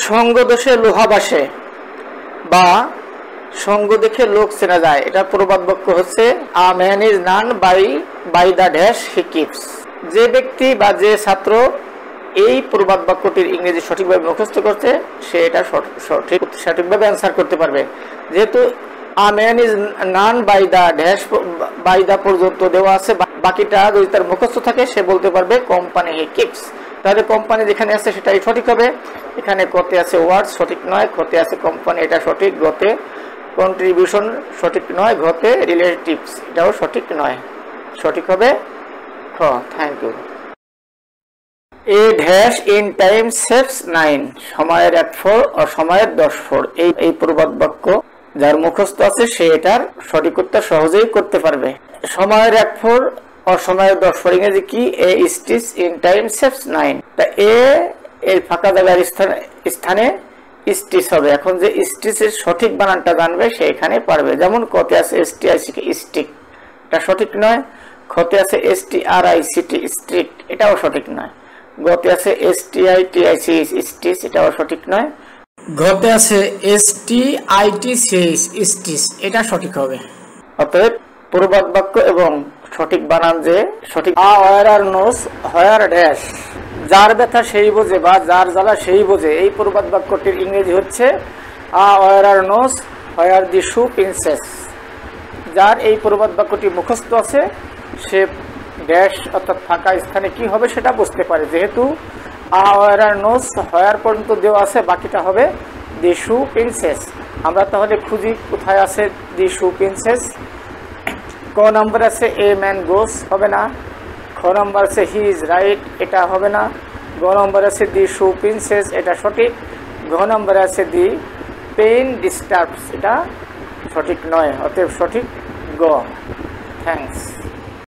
সঙ্গ দোষে লোহা বাসে বা সঙ্গ দেখে লোক চেনা যায়, এটা প্রবাদ বাক্য হচ্ছে a man is known by the dash he keeps. যে ব্যক্তি বা যে ছাত্র এই প্রবাদ বাক্যটির ইংরেজি সঠিকভাবে মুখস্থ করছে সে এটা সঠিকভাবে অ্যান্সার করতে পারবে। যেহেতু a man is known by the dash by the পর্যন্ত দেওয়া আছে, বাকিটা যদি তার মুখস্থ থাকে সে বলতে পারবে কোম্পানি হি কিপস। তাহলে কোম্পানি যেখানে আছে সেটাই সঠিক হবে। এখানে কতে আছে ওয়ার্ড সঠিক নয়, ক্ষতে আছে কোম্পানি এটা সঠিক, গতে কন্ট্রিবিউশন সঠিক নয়, ঘতে রিলেটিভস এটাও সঠিক নয়, সঠিক হবে খ। Thank you. A dash in time saves 9, সময়ের 1 ফোর ও সময়ের 10 ফোর। এই প্রবাদ বাক্য যার মুখস্থ আছে সে এটার সঠিক উত্তর সহজেই করতে পারবে। সময়ের 1 ফোর ও সময়ের 10 ফোর ইংরেজি কি? এ স্টিচ ইন টাইম সেভস 9। তা এর ফাঁকা জায়গার স্থানে স্টিচ হবে। এখন যে স্টিচের সঠিক বানানটা জানবে সে এখানে পারবে। যেমন কতে আছে STICK স্টিক, এটা সঠিক নয়। ক্ষতে আছে STRICT স্ট্রিক্ট, এটাও সঠিক নয়। গতে আছে STITIC স্টিচ, এটাও সঠিক নয়। ঘতে আছে STITCH স্টিচ, এটা সঠিক হবে। অতএব প্রবাদ বাক্য এবং সঠিক বানান যে সঠিক ওয়ার আর নোস হোয়ার ড্যাশ, যার ব্যথা সেই বোঝে বা যার জ্বালা সেই বোঝে, এই প্রবাদ বাক্যটির ইংরেজি হচ্ছে ওয়ার আর নোস হোয়ার দি শু পিন্সেস। যার এই প্রবাদ বাক্যটি মুখস্থ আছে সে ড্যাশ অর্থাৎ ফাঁকা স্থানে কি হবে সেটা বুঝতে পারে। যেহেতু ওয়ার আর নোস হোয়ার পর্যন্ত দেওয়া আছে, বাকিটা হবে দি শু প্রিন্সেস। আমরা তাহলে খুঁজি কোথায় আছে দি শু প্রিন্সেস। ক নম্বর আছে এ ম্যান গোস, হবে না। খ নম্বর আছে হি ইজ রাইট, এটা হবে না। গ নম্বর আছে দি শু প্রিন্সেস, এটা সঠিক। ঘ নম্বর আছে দি পেইন ডিস্টার্বস, এটা সঠিক নয়, অতএব সঠিক গ। থ্যাংকস।